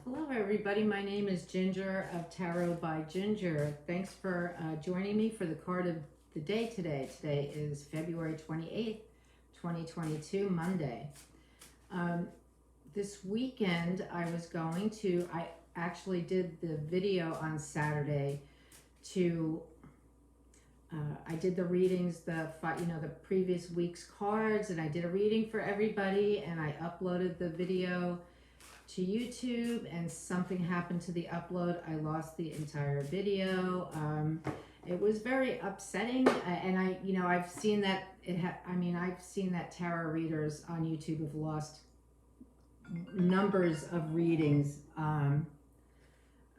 Hello everybody, my name is Ginger of Tarot by Ginger. Thanks for joining me for the card of the day today. Today is February 28th, 2022, Monday. This weekend I actually did the video on Saturday I did the readings, the previous week's cards, and I did a reading for everybody, and I uploaded the video to YouTube, and something happened to the upload. I lost the entire video. It was very upsetting, and I've seen that I've seen that tarot readers on YouTube have lost numbers of readings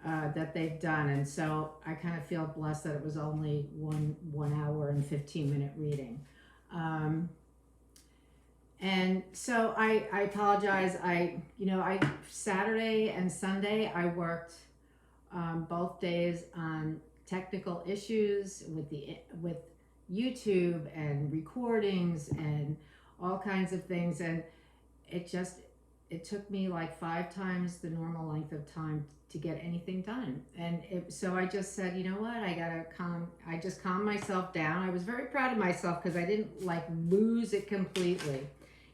that they've done, and so I kind of feel blessed that it was only one hour and 15-minute reading. And so I apologize. Saturday and Sunday I worked both days on technical issues with YouTube and recordings and all kinds of things, and it took me like 5 times the normal length of time to get anything done. And so I just said, you know what, I just calmed myself down. I was very proud of myself because I didn't lose it completely.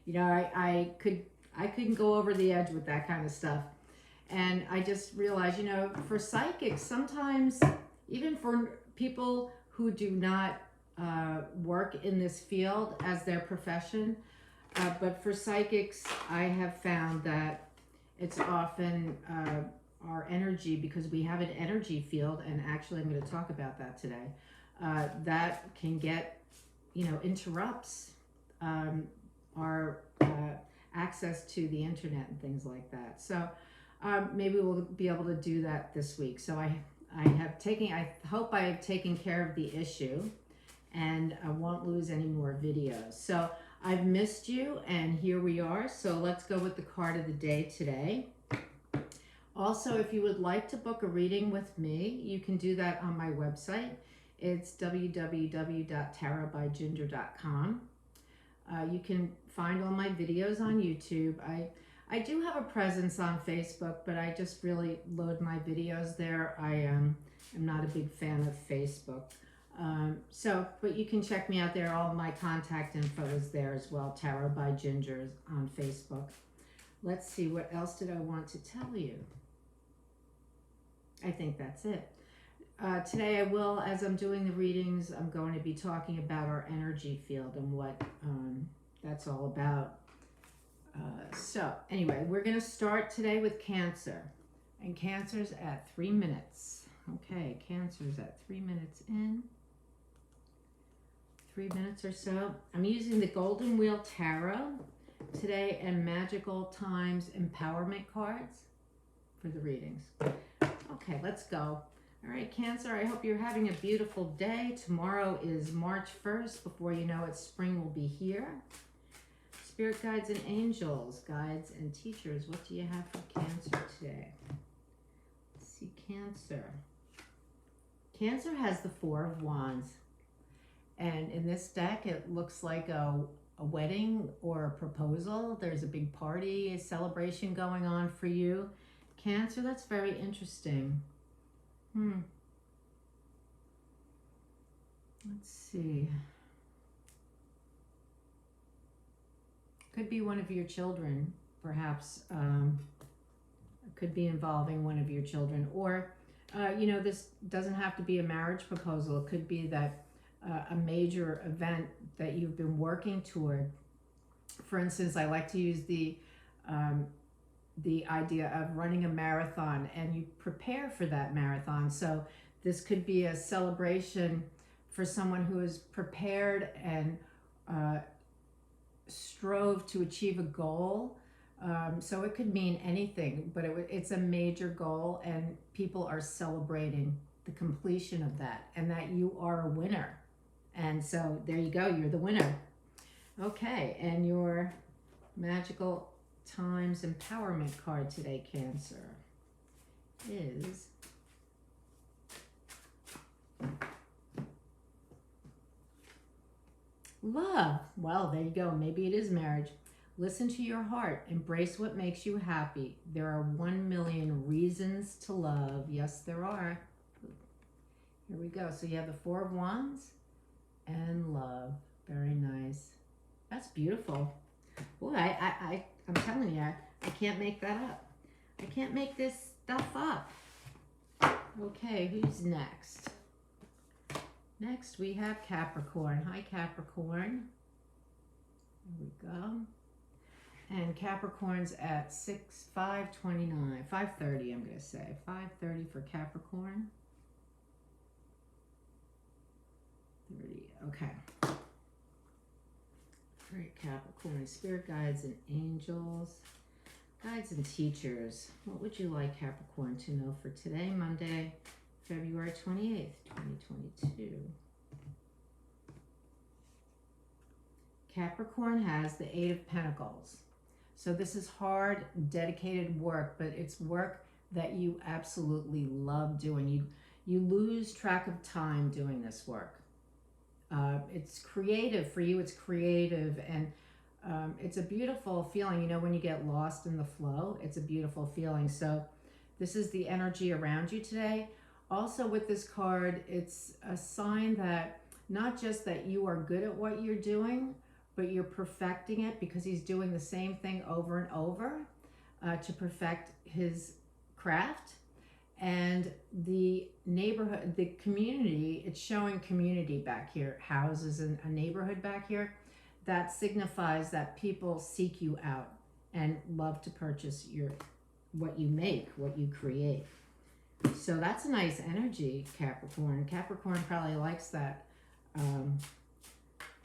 I couldn't go over the edge with that kind of stuff. And I just realized, for psychics, sometimes, even for people who do not work in this field as their profession, but for psychics, I have found that it's often our energy, because we have an energy field, and actually I'm going to talk about that today, that can get, interrupts our access to the internet and things like that. So maybe we'll be able to do that this week. So I hope I have taken care of the issue, and I won't lose any more videos. So I've missed you, and here we are. So let's go with the card of the day today. Also, if you would like to book a reading with me, you can do that on my website. It's www.tarotbyginger.com. You can find all my videos on YouTube. I do have a presence on Facebook, but I just really load my videos there. I am not a big fan of Facebook. But you can check me out there. All my contact info is there as well. Tarot by Ginger on Facebook. Let's see, what else did I want to tell you? I think that's it. Today I will, as I'm doing the readings, I'm going to be talking about our energy field and what that's all about. So anyway, we're going to start today with Cancer. And Cancer's at 3 minutes. Okay, Cancer's at 3 minutes in. 3 minutes or so. I'm using the Golden Wheel Tarot today and Magical Times Empowerment cards for the readings. Okay, let's go. All right, Cancer, I hope you're having a beautiful day. Tomorrow is March 1st. Before you know it, spring will be here. Spirit guides and angels, guides and teachers, what do you have for Cancer today? Let's see, Cancer. Cancer has the 4 of Wands. And in this deck, it looks like a wedding or a proposal. There's a big party, a celebration going on for you. Cancer, that's very interesting. Let's see. Could be one of your children, perhaps. Could be involving one of your children. Or, this doesn't have to be a marriage proposal. It could be that a major event that you've been working toward. For instance, I like to use the idea of running a marathon, and you prepare for that marathon. So this could be a celebration for someone who is prepared and strove to achieve a goal. So it could mean anything, but it's a major goal, and people are celebrating the completion of that, and that you are a winner. And so there you go, you're the winner. Okay, and your Magical Times Empowerment card today, Cancer, is love. Well, there you go. Maybe it is marriage. Listen to your heart. Embrace what makes you happy. There are 1,000,000 reasons to love. Yes, there are. Here we go. So you have the Four of Wands and love. Very nice. That's beautiful. Boy, I'm telling you, I can't make that up. I can't make this stuff up. Okay, who's next? Next, we have Capricorn. Hi, Capricorn. Here we go. And Capricorn's at 5:29, 5:30, I'm going to say. 5:30 for Capricorn. 30, okay. All right, Capricorn, spirit guides and angels, guides and teachers. What would you like, Capricorn, to know for today, Monday, February 28th, 2022? Capricorn has the Eight of Pentacles. So this is hard, dedicated work, but it's work that you absolutely love doing. You lose track of time doing this work. It's creative for you. It's creative, and it's a beautiful feeling. You know, when you get lost in the flow, it's a beautiful feeling. So this is the energy around you today. Also with this card, it's a sign that not just that you are good at what you're doing, but you're perfecting it, because he's doing the same thing over and over to perfect his craft. And the neighborhood, the community, it's showing community back here, houses and a neighborhood back here. That signifies that people seek you out and love to purchase what you make, what you create. So that's a nice energy, Capricorn. Capricorn probably likes that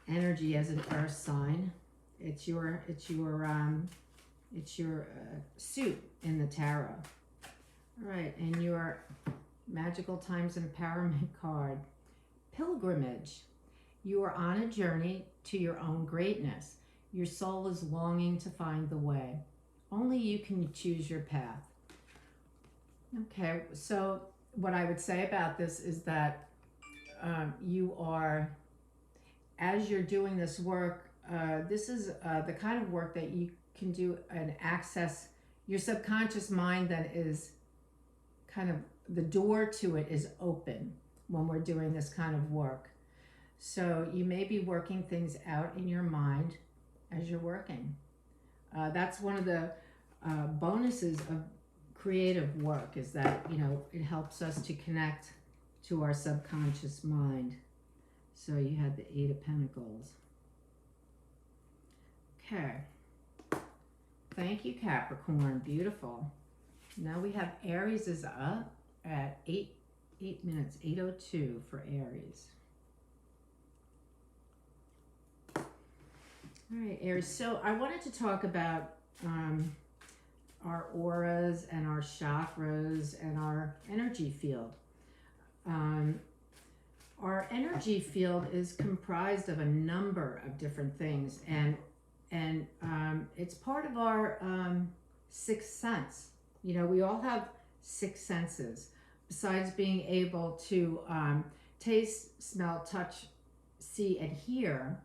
energy as an earth sign. It's your suit in the tarot. All right, and your Magical Times Empowerment card, Pilgrimage. You are on a journey to your own greatness. Your soul is longing to find the way. Only you can choose your path. Okay, so what I would say about this is that you are, as you're doing this work, this is the kind of work that you can do and access your subconscious mind. That is kind of, the door to it is open when we're doing this kind of work. So you may be working things out in your mind as you're working. That's one of the bonuses of creative work, is that, you know, it helps us to connect to our subconscious mind. So you had the Eight of Pentacles. Okay. Thank you, Capricorn. Beautiful. Now we have Aries is up at 8 minutes, 8:02 for Aries. All right, Aries. So I wanted to talk about our auras and our chakras and our energy field. Our energy field is comprised of a number of different things, and it's part of our sixth sense. You know, we all have six senses. Besides being able to taste, smell, touch, see, and hear,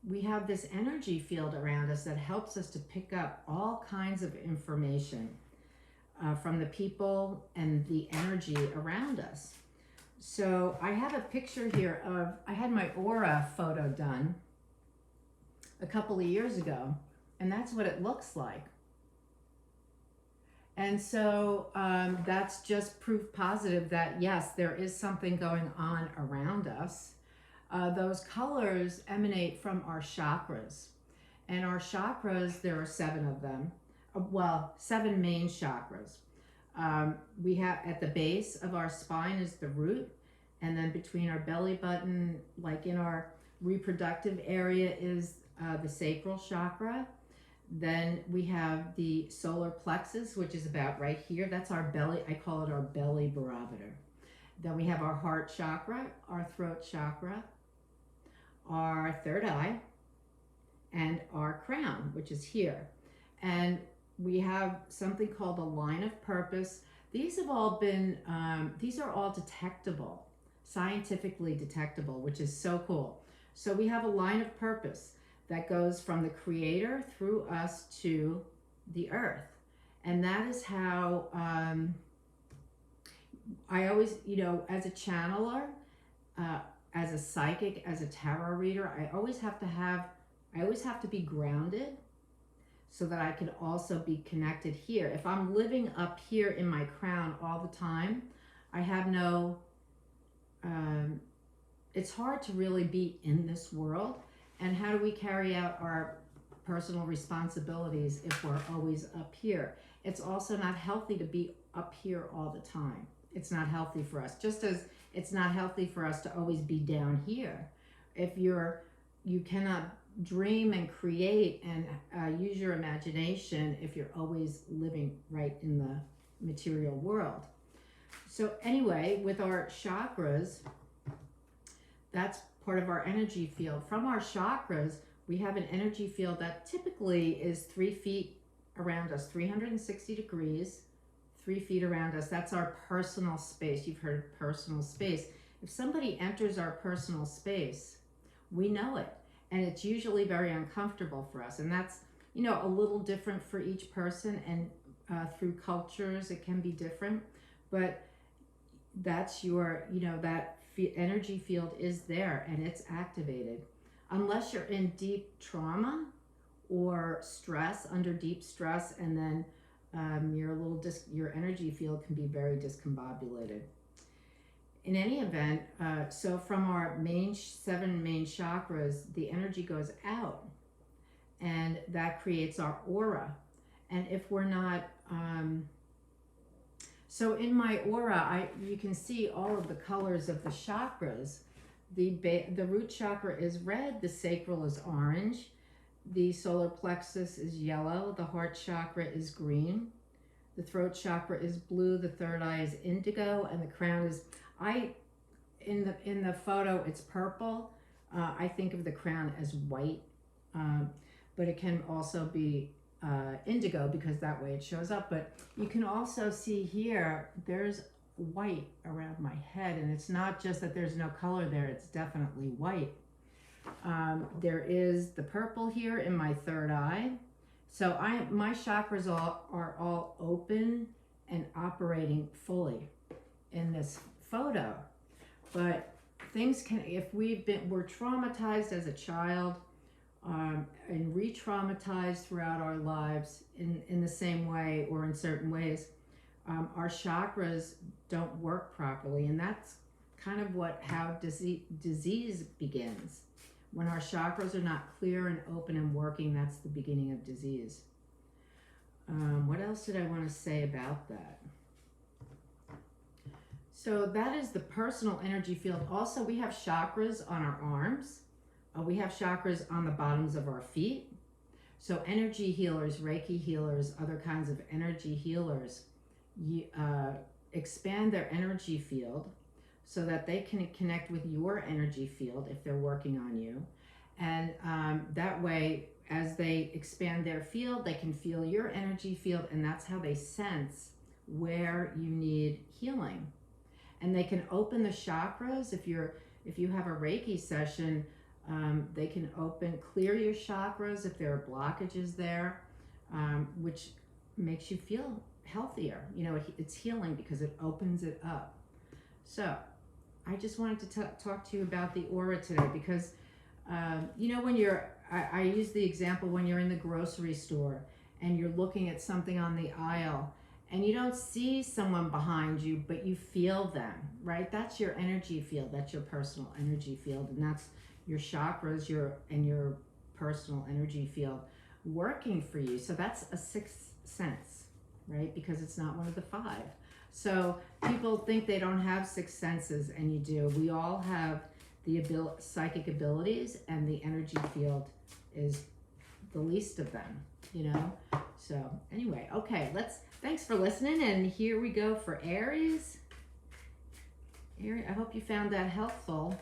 we have this energy field around us that helps us to pick up all kinds of information from the people and the energy around us. So I have a picture here of, I had my aura photo done a couple of years ago, and that's what it looks like. And so that's just proof positive that, yes, there is something going on around us. Those colors emanate from our chakras. And our chakras, there are 7 of them. Well, 7 main chakras. We have, at the base of our spine is the root. And then between our belly button, like in our reproductive area, is the sacral chakra. Then we have the solar plexus, which is about right here. That's our belly. I call it our belly barometer. Then we have our heart chakra, our throat chakra, our third eye, and our crown, which is here. And we have something called a line of purpose. These have all been, these are all detectable, scientifically detectable, which is so cool. So we have a line of purpose. that goes from the Creator through us to the earth. And that is how I always, as a channeler, as a psychic, as a tarot reader, I always have to be grounded so that I can also be connected here. If I'm living up here in my crown all the time, I have no, it's hard to really be in this world. And how do we carry out our personal responsibilities if we're always up here? It's also not healthy to be up here all the time. It's not healthy for us, just as it's not healthy for us to always be down here. If you cannot dream and create and use your imagination if you're always living right in the material world. So anyway, with our chakras, that's part of our energy field. From our chakras, we have an energy field that typically is 3 feet around us, 360 degrees, 3 feet around us. That's our personal space. You've heard of personal space. If somebody enters our personal space, we know it. And it's usually very uncomfortable for us. And that's, a little different for each person. And through cultures, it can be different. But that's your, that energy field is there and it's activated. Unless you're in deep trauma or stress, under deep stress, and then your energy field can be very discombobulated. In any event, so from our 7 main chakras, the energy goes out, and that creates our aura. And if we're not, so in my aura, you can see all of the colors of the chakras. The root chakra is red, the sacral is orange, the solar plexus is yellow, the heart chakra is green, the throat chakra is blue, the third eye is indigo, and the crown is, in the photo it's purple. I think of the crown as white, but it can also be indigo because that way it shows up. But you can also see here, there's white around my head, and it's not just that there's no color there, it's definitely white. There is the purple here in my third eye. So my chakras are all open and operating fully in this photo. But things can, if we're traumatized as a child, and re-traumatized throughout our lives in the same way or in certain ways, our chakras don't work properly, and that's kind of how disease begins. When our chakras are not clear and open and working, that's the beginning of disease. What else did I want to say about that? So that is the personal energy field. Also, we have chakras on our arms. We have chakras on the bottoms of our feet. So energy healers, Reiki healers, other kinds of energy healers expand their energy field so that they can connect with your energy field if they're working on you. And that way, as they expand their field, they can feel your energy field, and that's how they sense where you need healing. And they can open the chakras. If you have a Reiki session, they can clear your chakras if there are blockages there, which makes you feel healthier. It's healing because it opens it up. So I just wanted to talk to you about the aura today because, when I use the example when you're in the grocery store and you're looking at something on the aisle and you don't see someone behind you, but you feel them, right? That's your energy field. That's your personal energy field. And that's your chakras, your personal energy field working for you. So that's a sixth sense, right? Because it's not one of the 5. So people think they don't have 6 senses, and you do. We all have the psychic abilities, and the energy field is the least of them, So anyway, okay, thanks for listening, and here we go for Aries. I hope you found that helpful.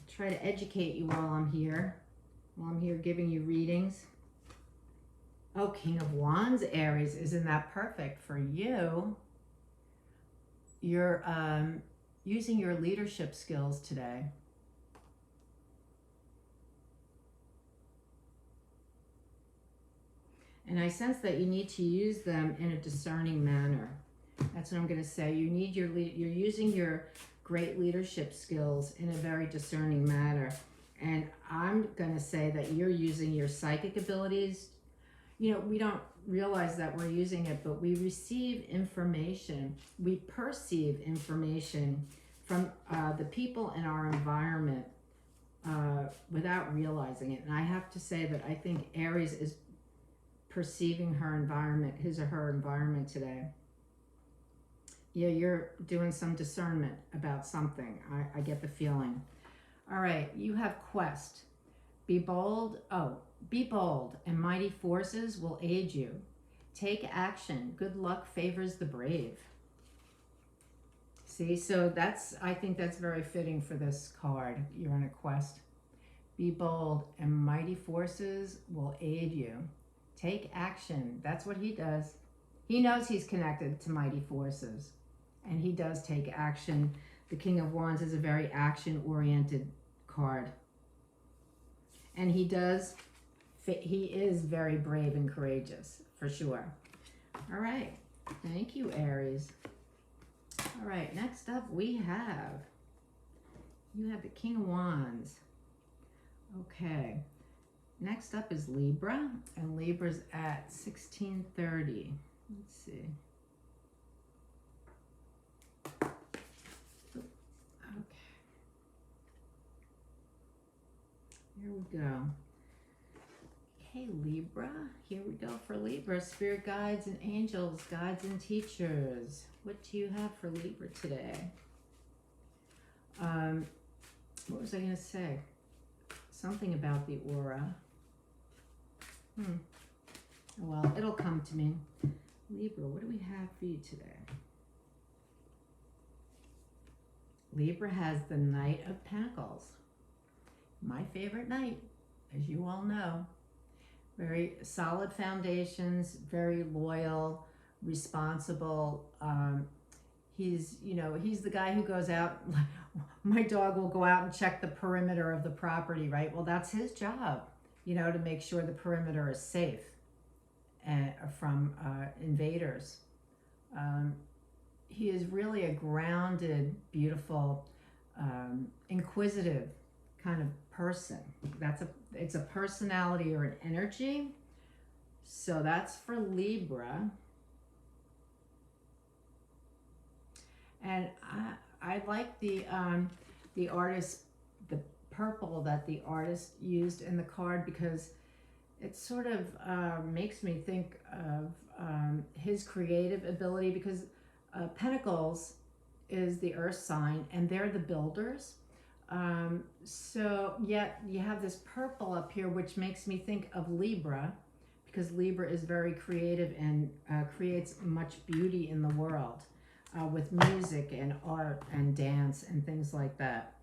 Try to educate you while I'm here giving you readings. Oh, King of Wands, Aries, isn't that perfect for you? You're using your leadership skills today. And I sense that you need to use them in a discerning manner. That's what I'm going to say. You need you're using your great leadership skills in a very discerning manner. And I'm going to say that you're using your psychic abilities. You know, we don't realize that we're using it, but we receive information, we perceive information from the people in our environment without realizing it. And I have to say that I think Aries is perceiving her environment, his or her environment today. Yeah, you're doing some discernment about something. I get the feeling. All right, you have quest. Be bold. Oh, be bold, and mighty forces will aid you. Take action. Good luck favors the brave. See, so I think that's very fitting for this card. You're on a quest. Be bold, and mighty forces will aid you. Take action. That's what he does. He knows he's connected to mighty forces, and he does take action. The King of Wands is a very action-oriented card. And he is very brave and courageous, for sure. All right. Thank you, Aries. All right, next up you have the King of Wands. Okay. Next up is Libra, and Libra's at 1630. Let's see. Okay. Here we go. Okay, Libra. Here we go for Libra. Spirit guides and angels, guides and teachers. What do you have for Libra today? What was I going to say? Something about the aura. Oh, well, it'll come to me. Libra, what do we have for you today? Libra has the Knight of Pentacles. My favorite knight, as you all know. Very solid foundations, very loyal, responsible. He's the guy who goes out. My dog will go out and check the perimeter of the property, right? Well, that's his job, to make sure the perimeter is safe from invaders. He is really a grounded, beautiful, inquisitive kind of person. It's a personality or an energy. So that's for Libra. And I like the artist, the purple that the artist used in the card, because it sort of makes me think of his creative ability, because Pentacles is the earth sign and they're the builders. So yet you have this purple up here, which makes me think of Libra, because Libra is very creative and creates much beauty in the world with music and art and dance and things like that.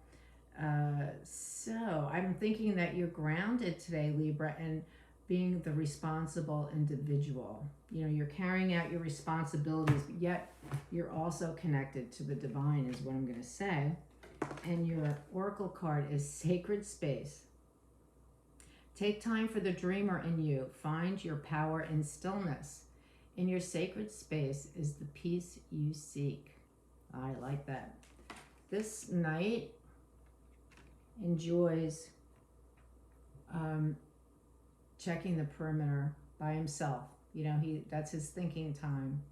So I'm thinking that you're grounded today, Libra, and being the responsible individual. You're carrying out your responsibilities, but yet you're also connected to the divine, is what I'm going to say. And your oracle card is Sacred Space. Take time for the dreamer in you. Find your power in stillness. In your sacred space is the peace you seek. I like that. This knight enjoys checking the perimeter by himself. That's his thinking time.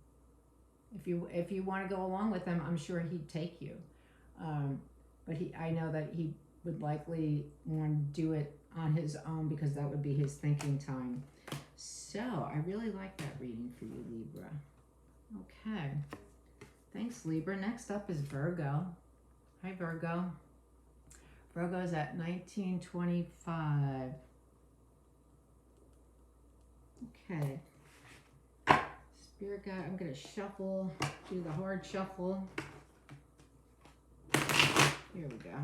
If you want to go along with him, I'm sure he'd take you. But I know that he would likely want to do it on his own, because that would be his thinking time. So I really like that reading for you, Libra. Okay. Thanks, Libra. Next up is Virgo. Hi, Virgo. Virgo's at 1925. Okay. Spirit guide, I'm going to shuffle, do the hard shuffle. Here we go.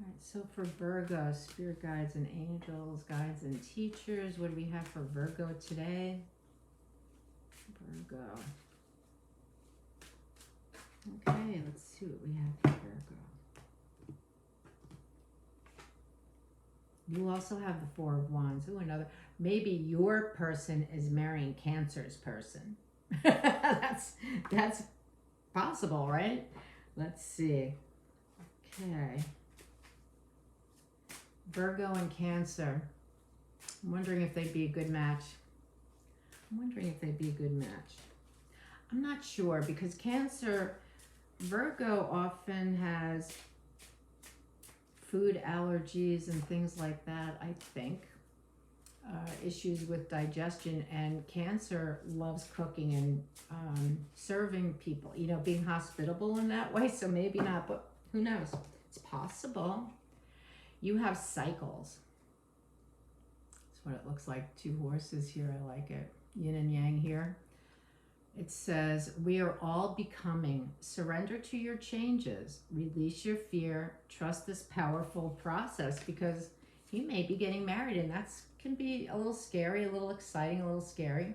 All right, so for Virgo, spirit guides and angels, guides and teachers, what do we have for Virgo today? Virgo. Okay, let's see what we have for Virgo. You also have the Four of Wands. Ooh, another. maybe your person is marrying Cancer's person. That's possible, right? Let's see. Okay. Virgo and Cancer. I'm wondering if they'd be a good match. I'm not sure because Virgo often has food allergies and things like that, I think. Issues with digestion, and Cancer loves cooking and serving people, being hospitable in that way. So maybe not, but who knows? It's possible. You have cycles. That's what it looks like. 2 horses here. I like it. Yin and yang here. It says, we are all becoming. Surrender to your changes. Release your fear. Trust this powerful process, because you may be getting married, and that can be a little scary, a little exciting, a little scary.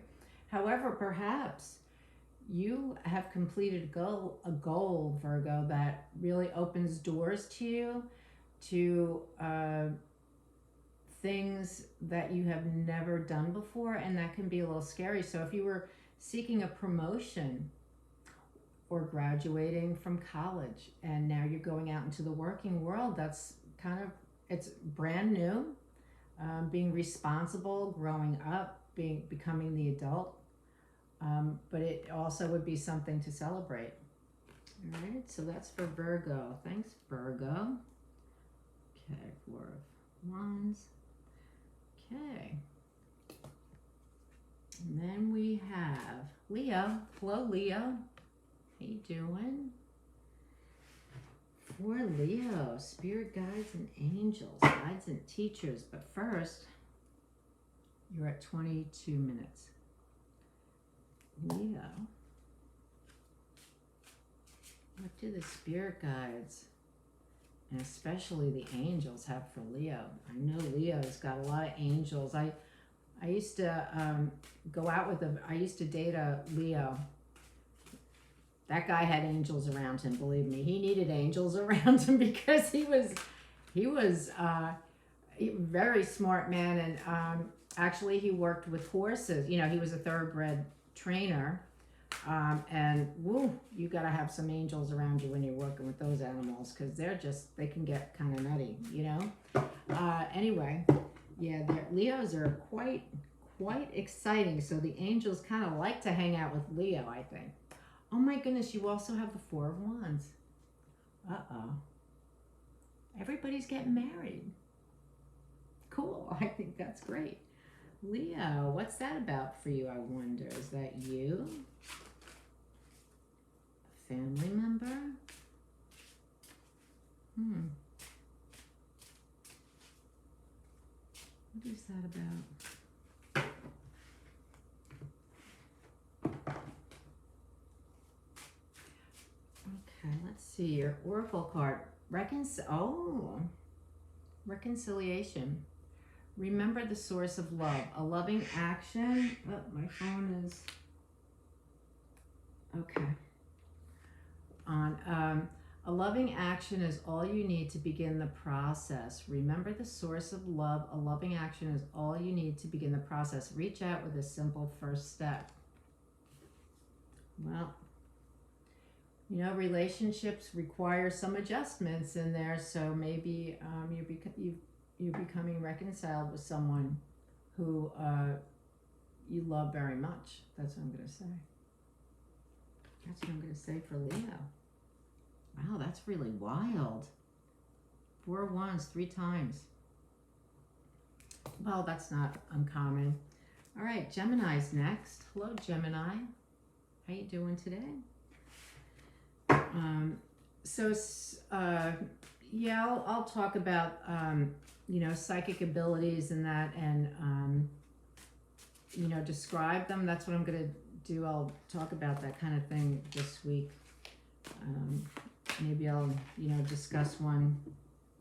However, perhaps you have completed a goal, Virgo, that really opens doors to you to things that you have never done before, and that can be a little scary. So if you were seeking a promotion or graduating from college and now you're going out into the working world, that's it's brand new, being responsible, growing up, becoming the adult, but it also would be something to celebrate. All right, so that's for Virgo. Thanks, Virgo. Okay, 4 of Wands. Okay. And then we have Leo. Hello, Leo. How you doing? For Leo, spirit guides and angels, guides and teachers. But first, you're at 22 minutes. Leo, what do the spirit guides and especially the angels have for Leo? I know Leo's got a lot of angels. I used to go out with I used to date a Leo. That guy had angels around him, believe me. He needed angels around him because he was a very smart man, and actually he worked with horses. He was a thoroughbred trainer, and you got to have some angels around you when you're working with those animals, because they can get kind of nutty, Anyway, yeah, Leos are quite exciting. So the angels kind of like to hang out with Leo, I think. Oh my goodness, you also have the 4 of Wands. Uh-oh. Everybody's getting married. Cool. I think that's great. Leo, what's that about for you, I wonder? Is that you? A family member? What is that about? Okay, let's see your oracle card. Reconciliation. Remember the source of love. A loving action. Oh, my phone is okay. A loving action is all you need to begin the process. Remember the source of love. A loving action is all you need to begin the process. Reach out with a simple first step. Well, relationships require some adjustments in there, so maybe you're becoming reconciled with someone who you love very much. That's what I'm going to say. That's what I'm going to say for Leo. Wow, that's really wild. 4 of Wands 3 times. Well, that's not uncommon. All right, Gemini's next. Hello, Gemini. How you doing today? I'll talk about psychic abilities and that, and describe them. That's what I'm going to do. I'll talk about that kind of thing this week. Maybe I'll discuss one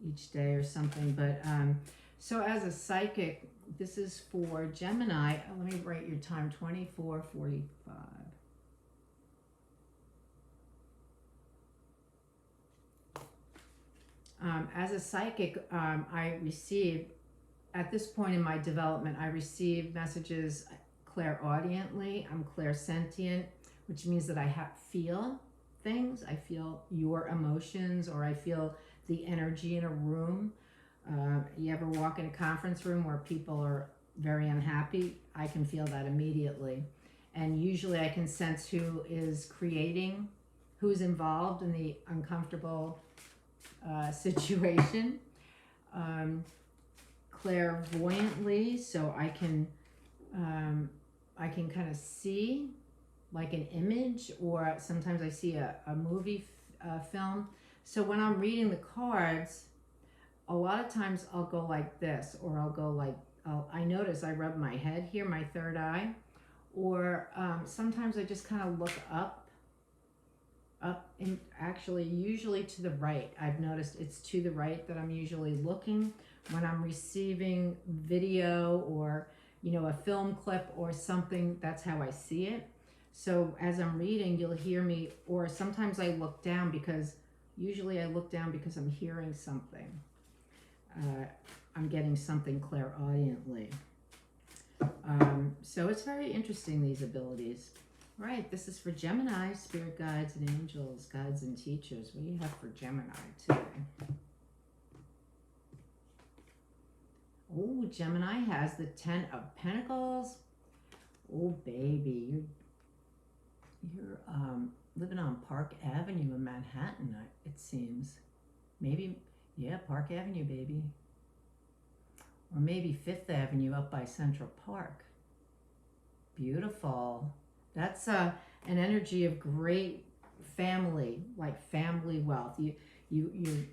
each day or something. But so as a psychic, this is for Gemini. Let me write your time. 24:45. As a psychic, I receive at this point in my development, I receive messages clairaudiently. I'm clairsentient, which means that I feel things. I feel your emotions, or I feel the energy in a room. You ever walk in a conference room where people are very unhappy? I can feel that immediately. And usually I can sense who is creating, who's involved in the uncomfortable situation. Clairvoyantly, so I can kind of see like an image, or sometimes I see a movie film. So when I'm reading the cards, a lot of times I'll go like this, or I'll go like, I notice I rub my head here, my third eye, or sometimes I just kind of look up, and actually usually to the right. I've noticed it's to the right that I'm usually looking when I'm receiving video, or a film clip or something. That's how I see it. So as I'm reading, you'll hear me, or sometimes I look down, because usually I look down because I'm hearing something. I'm getting something clairaudiently. So it's very interesting, these abilities. Right, this is for Gemini, spirit guides and angels, guides and teachers. What do you have for Gemini today? Oh, Gemini has the 10 of Pentacles. Oh, baby, you're living on Park Avenue in Manhattan, it seems. Maybe, yeah, Park Avenue, baby. Or maybe Fifth Avenue up by Central Park. Beautiful. That's an energy of great family, like family wealth. You're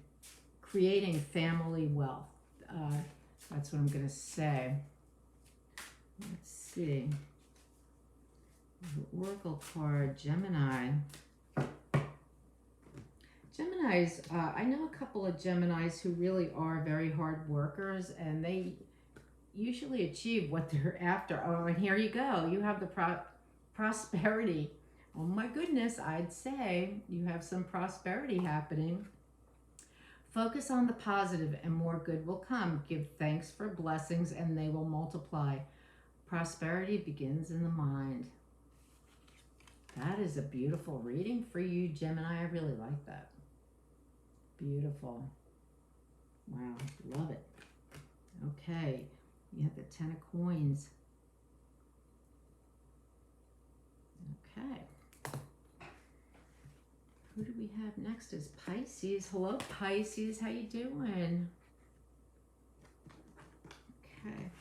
creating family wealth. That's what I'm going to say. Let's see. The Oracle card, Gemini. Geminis, I know a couple of Geminis who really are very hard workers, and they usually achieve what they're after. Oh, and here you go. You have the prosperity. Oh my goodness, I'd say you have some prosperity happening. Focus on the positive and more good will come. Give thanks for blessings and they will multiply. Prosperity begins in the mind. That is a beautiful reading for you, Gemini. I really like that. Beautiful. Wow, love it. Okay, you have the 10 of Coins. Okay. Who do we have next is Pisces. Hello, Pisces. How you doing? Okay.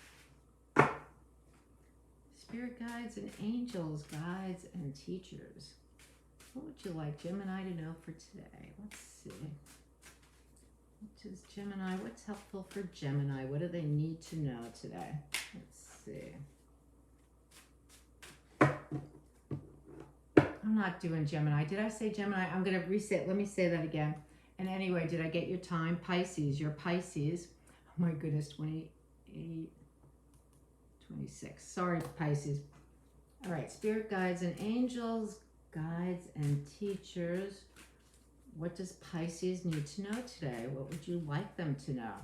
Spirit guides and angels, guides and teachers. What would you like Gemini to know for today? Let's see. What is Gemini? What's helpful for Gemini? What do they need to know today? Let's see. I'm not doing Gemini. Did I say Gemini? I'm going to reset. Let me say that again. And anyway, did I get your time? Pisces. You're Pisces. Oh my goodness, 28, 26. Sorry, Pisces. All right, spirit guides and angels, guides and teachers. What does Pisces need to know today? What would you like them to know?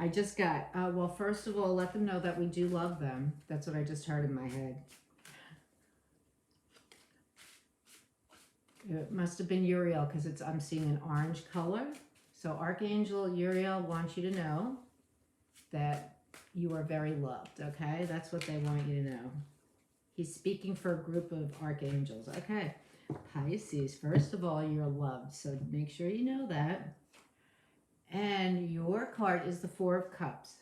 I just got, well, first of all, let them know that we do love them. That's what I just heard in my head. It must have been Uriel, because I'm seeing an orange color. So Archangel Uriel wants you to know that you are very loved, okay? That's what they want you to know. He's speaking for a group of archangels. Okay, Pisces, first of all, you're loved. So make sure you know that. And your card is the Four of Cups.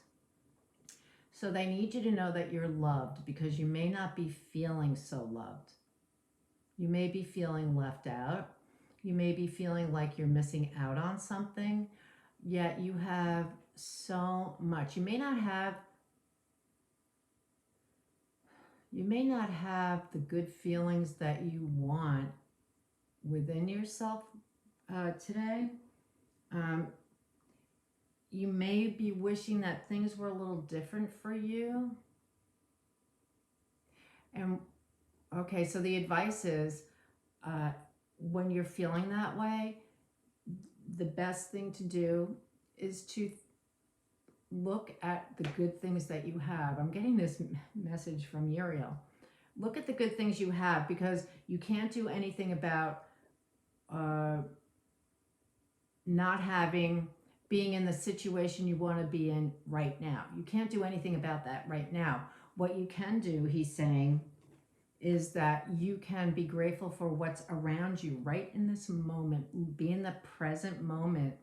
So they need you to know that you're loved, because you may not be feeling so loved. You may be feeling left out. You may be feeling like you're missing out on something, yet you have so much. You may not have the good feelings that you want within yourself today. You may be wishing that things were a little different for you. And okay, so the advice is, when you're feeling that way, the best thing to do is to look at the good things that you have. I'm getting this message from Uriel. Look at the good things you have, because you can't do anything about not being in the situation you want to be in right now. You can't do anything about that right now. What you can do, he's saying, is that you can be grateful for what's around you right in this moment. Be in the present moment,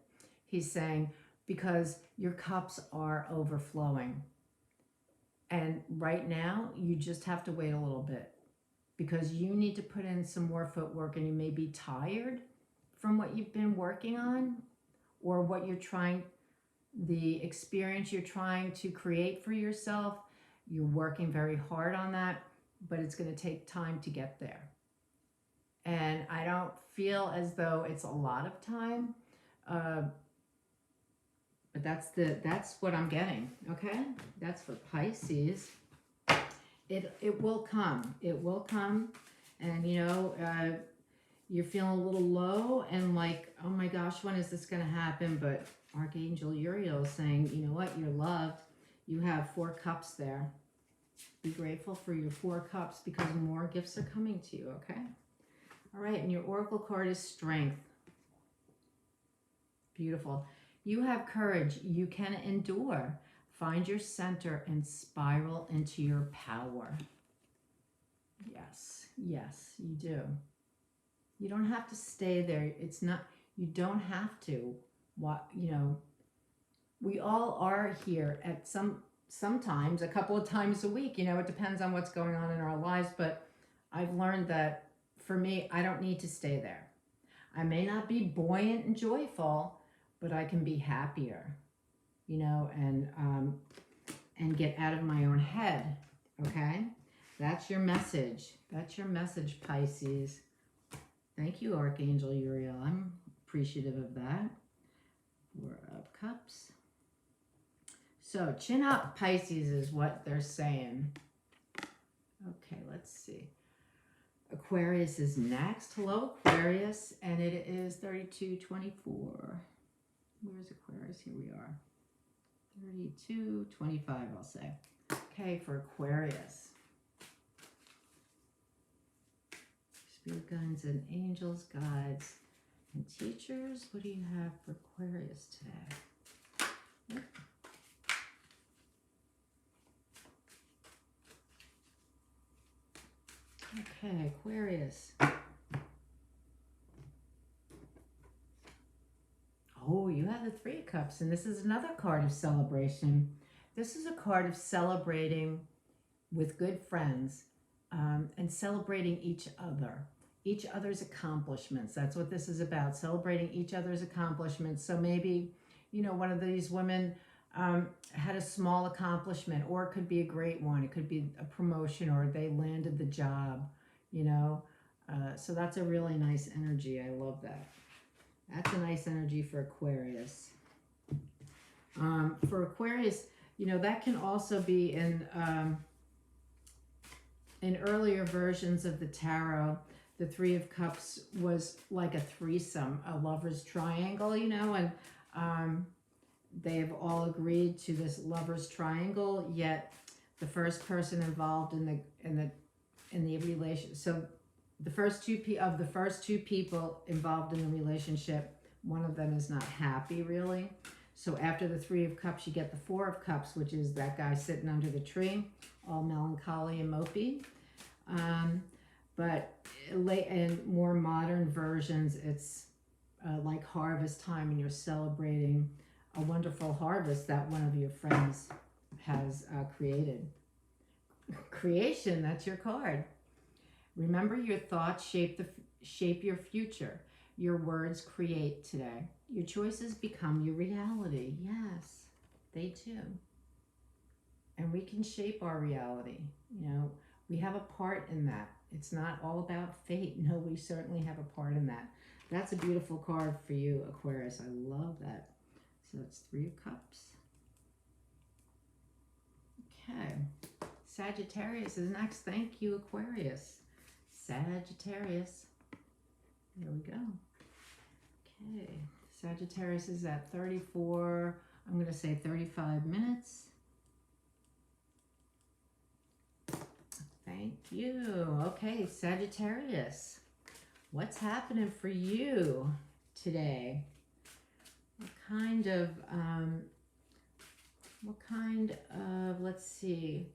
he's saying, because your cups are overflowing. And right now, you just have to wait a little bit, because you need to put in some more footwork, and you may be tired from what you've been working on, or what you're trying, the experience you're trying to create for yourself. You're working very hard on that, but it's going to take time to get there. And I don't feel as though it's a lot of time, but that's what I'm getting. Okay, that's for Pisces. It will come. It will come, and you're feeling a little low and like, oh my gosh, when is this going to happen? But Archangel Uriel is saying, you know what, you're loved. You have 4 cups there. Be grateful for your 4 cups, because more gifts are coming to you. Okay. All right, and your oracle card is Strength. Beautiful. You have courage. You can endure. Find your center and spiral into your power. Yes, yes, you do. You don't have to stay there. It's not, you don't have to. What, we all are here at sometimes a couple of times a week. It depends on what's going on in our lives, but I've learned that for me, I don't need to stay there. I may not be buoyant and joyful, but I can be happier, and get out of my own head. Okay, that's your message. That's your message, Pisces. Thank you, Archangel Uriel. I'm appreciative of that. 4 of Cups. So chin up, Pisces, is what they're saying. Okay, let's see. Aquarius is next. Hello, Aquarius, and it is 3224. Where's Aquarius? Here we are. 3225, I'll say. Okay, for Aquarius. Spirit guides and angels, guides, and teachers. What do you have for Aquarius today? Yep. Okay, Aquarius. Oh, you have the 3 of Cups, and this is another card of celebration. This is a card of celebrating with good friends, and celebrating each other's accomplishments. That's what this is about, celebrating each other's accomplishments. So maybe, one of these women had a small accomplishment, or it could be a great one. It could be a promotion, or they landed the job, so that's a really nice energy. I love that. That's a nice energy for Aquarius. For Aquarius, that can also be in earlier versions of the tarot. The 3 of Cups was like a threesome, a lover's triangle, and they have all agreed to this lover's triangle, yet the first person involved in the relation. So the first two people involved in the relationship, one of them is not happy really. So after the 3 of Cups, you get the 4 of Cups, which is that guy sitting under the tree, all melancholy and mopey. But in more modern versions, it's like harvest time, and you're celebrating a wonderful harvest that one of your friends has created. Creation, that's your card. Remember, your thoughts shape your future. Your words create today. Your choices become your reality. Yes, they do. And we can shape our reality. We have a part in that. It's not all about fate. No, we certainly have a part in that. That's a beautiful card for you, Aquarius. I love that. So it's 3 of Cups. Okay. Sagittarius is next. Thank you, Aquarius. Sagittarius. There we go. Okay. Sagittarius is at 34, I'm going to say 35 minutes. Thank you. Okay, Sagittarius, what's happening for you today? What kind of, let's see,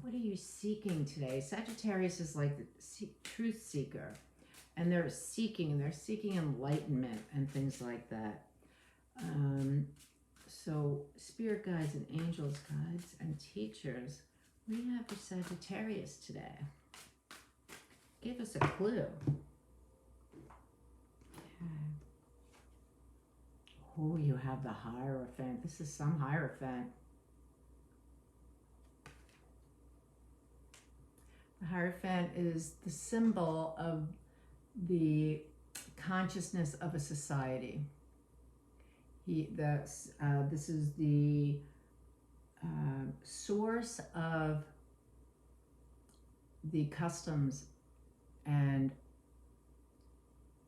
what are you seeking today? Sagittarius is like the truth seeker, and they're seeking enlightenment and things like that. So spirit guides and angels, guides and teachers, what do you have for Sagittarius today? Give us a clue. Okay. Oh, you have the Hierophant. This is some Hierophant. The Hierophant is the symbol of the consciousness of a society. This is the source of the customs and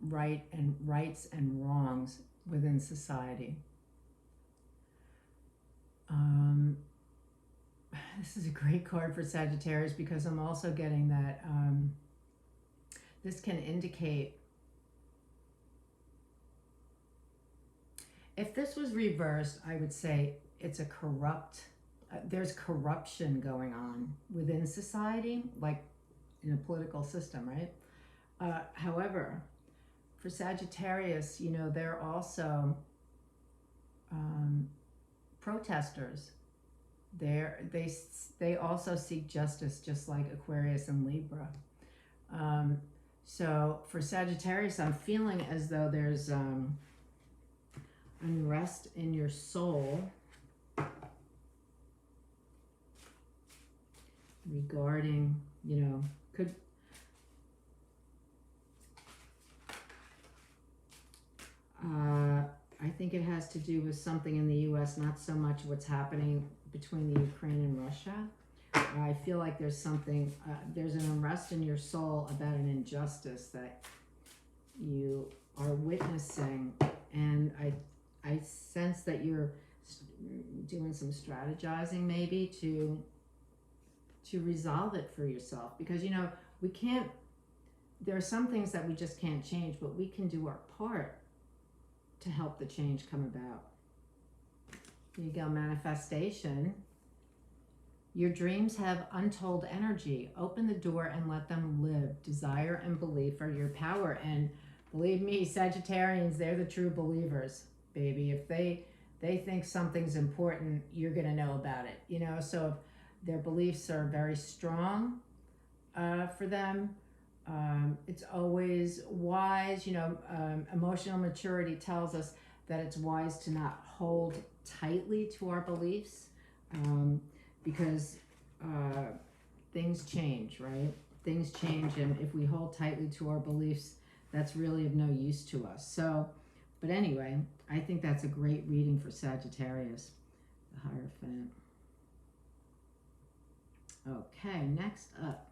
rights and wrongs within society. This is a great card for Sagittarius because I'm also getting that this can indicate, if this was reversed, I would say it's a corrupt, there's corruption going on within society, like in a political system, right? However, for Sagittarius, you know, they're also protesters. They also seek justice, just like Aquarius and Libra. So for Sagittarius, I'm feeling as though there's unrest in your soul regarding, you know, I think it has to do with something in the U.S., not so much what's happening between the Ukraine and Russia. I feel like there's something, there's an unrest in your soul about an injustice that you are witnessing, and I sense that you're doing some strategizing maybe to resolve it for yourself, because, you know, we can't, there are some things that we just can't change, but we can do our part to help the change come about. Here you go, manifestation. Your dreams have untold energy. Open the door and let them live. Desire and belief are your power. And believe me, Sagittarians, they're the true believers, baby. If they think something's important, you're going to know about it. You know, so if their beliefs are very strong for them, it's always wise, you know, emotional maturity tells us that it's wise to not hold tightly to our beliefs, because things change, right? Things change, and if we hold tightly to our beliefs, that's really of no use to us. So, but anyway, I think that's a great reading for Sagittarius, the Hierophant. Okay, next up.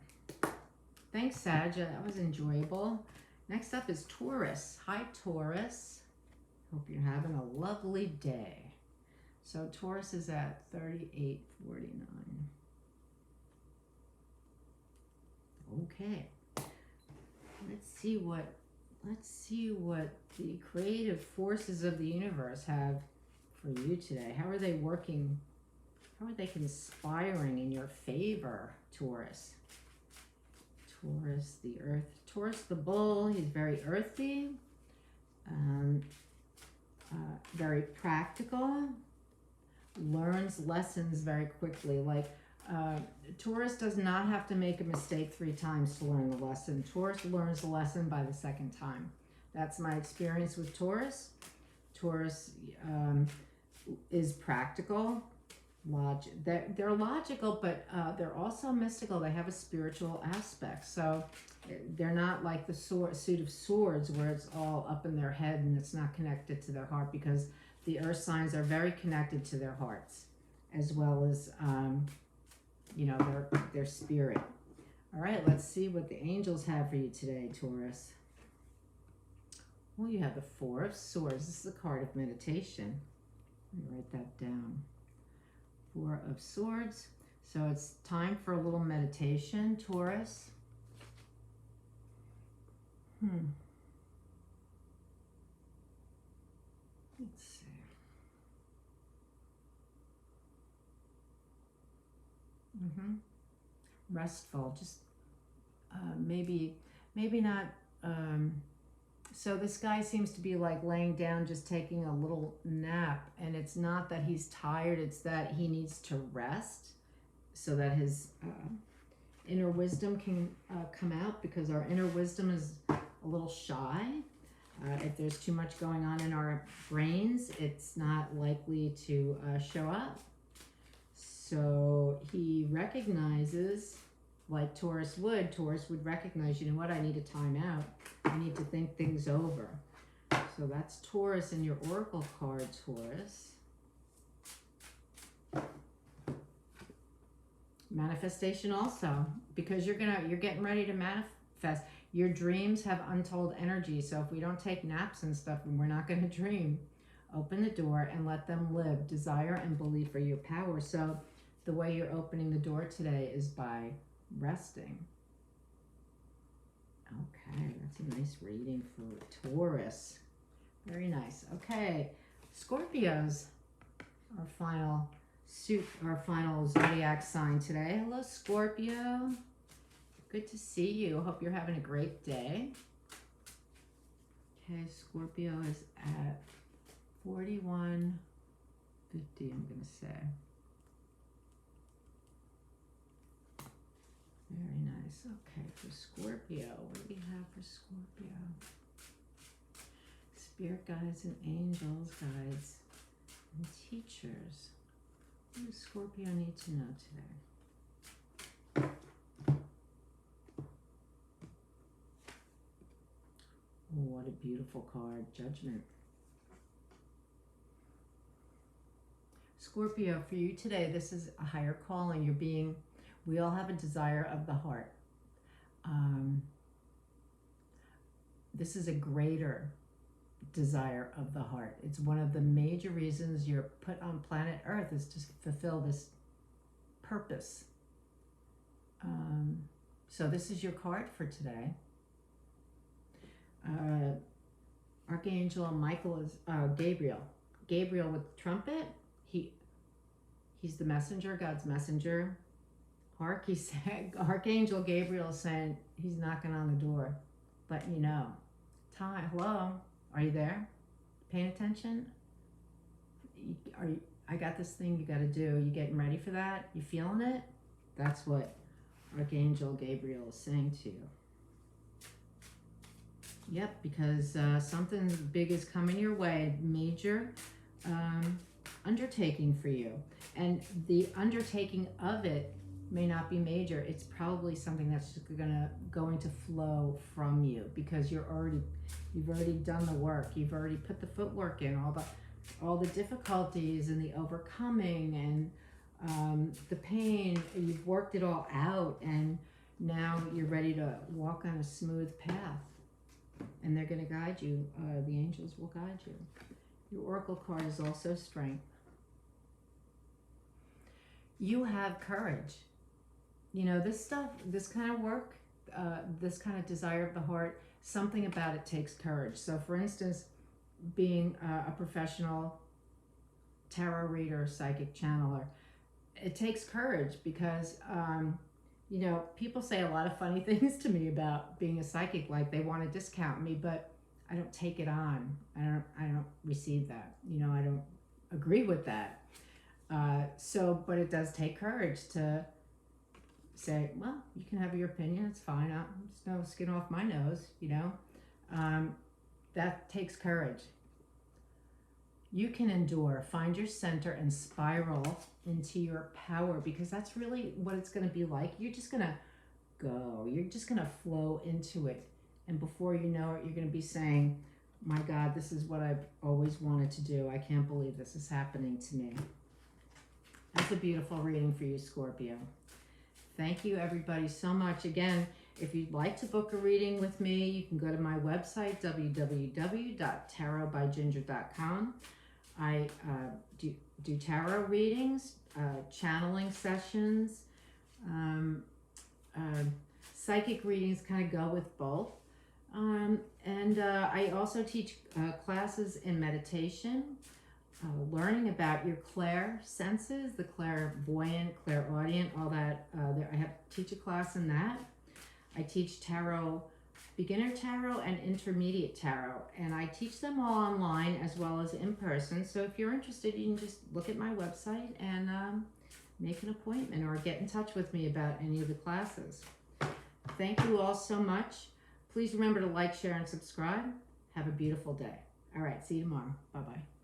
Thanks, Sag. That was enjoyable. Next up is Taurus. Hi, Taurus. Hope you're having a lovely day. So Taurus is at 3849. Okay. Let's see what the creative forces of the universe have for you today. How are they working? How are they conspiring in your favor, Taurus? Taurus, the earth. Taurus, the bull, he's very earthy, very practical, learns lessons very quickly. Like, Taurus does not have to make a mistake 3 times to learn the lesson. Taurus learns the lesson by the 2nd time. That's my experience with Taurus. Taurus is practical. They're logical, but they're also mystical. They have a spiritual aspect. So they're not like the suit of swords where it's all up in their head and it's not connected to their heart, because the earth signs are very connected to their hearts, as well as, you know, their spirit. All right, let's see what the angels have for you today, Taurus. Well, you have the Four of Swords. This is a card of meditation. Let me write that down. Four of Swords. So it's time for a little meditation, Taurus. Let's see. Restful, just maybe not. So this guy seems to be like laying down, just taking a little nap, and it's not that he's tired, it's that he needs to rest so that his inner wisdom can come out, because our inner wisdom is a little shy. If there's too much going on in our brains, it's not likely to show up. So he recognizes, like Taurus would recognize, you know what, I need a time out. I need to think things over. So that's Taurus in your oracle card, Taurus. Manifestation also, because you're getting ready to manifest. Your dreams have untold energy, so if we don't take naps and stuff, we're not going to dream. Open the door and let them live. Desire and belief are your power. So the way you're opening the door today is by resting. Okay, that's a nice reading for Taurus. Very nice. Okay, Scorpios, our final zodiac sign today. Hello, Scorpio. Good to see you. Hope you're having a great day. Okay, Scorpio is at 41.50, I'm going to say. Very nice. Okay, for Scorpio, what do we have for Scorpio? Spirit guides and angels, guides and teachers. What does Scorpio need to know today? Oh, what a beautiful card, Judgment. Scorpio, for you today, this is a higher calling. We all have a desire of the heart. This is a greater desire of the heart. It's one of the major reasons you're put on planet Earth, is to fulfill this purpose. So this is your card for today. Archangel Michael is Gabriel. Gabriel with the trumpet. He's the messenger, God's messenger. Archangel Gabriel is saying he's knocking on the door, letting you know. Hello, are you there? Paying attention? I got this thing you got to do. You getting ready for that? You feeling it? That's what Archangel Gabriel is saying to you. Yep, because something big is coming your way, major undertaking for you. And the undertaking of it may not be major. It's probably something that's just going to flow from you, because you've already done the work. You've already put the footwork in, all the difficulties and the overcoming and the pain. You've worked it all out, and now you're ready to walk on a smooth path. And they're going to guide you. The angels will guide you. Your oracle card is also strength. You have courage. You know, this stuff, this kind of work, this kind of desire of the heart, something about it takes courage. So for instance, being a professional tarot reader, psychic channeler, it takes courage, because you know, people say a lot of funny things to me about being a psychic, like they want to discount me, but I don't take it on. I don't receive that. You know, I don't agree with that. But it does take courage to say, well, you can have your opinion, it's fine. There's no skin off my nose, you know. That takes courage. You can endure, find your center, and spiral into your power, because that's really what it's going to be like. You're just going to go. You're just going to flow into it. And before you know it, you're going to be saying, my God, this is what I've always wanted to do. I can't believe this is happening to me. That's a beautiful reading for you, Scorpio. Thank you, everybody, so much. Again, if you'd like to book a reading with me, you can go to my website, www.tarotbyginger.com. I do tarot readings, channeling sessions, psychic readings kind of go with both. And I also teach classes in meditation, learning about your clair senses, the clairvoyant, clairaudient, all that. I teach a class in that. I teach tarot, beginner tarot and intermediate tarot, and I teach them all online as well as in person. So if you're interested, you can just look at my website and make an appointment or get in touch with me about any of the classes. Thank you all so much. Please remember to like, share, and subscribe. Have a beautiful day. All right, see you tomorrow. Bye-bye.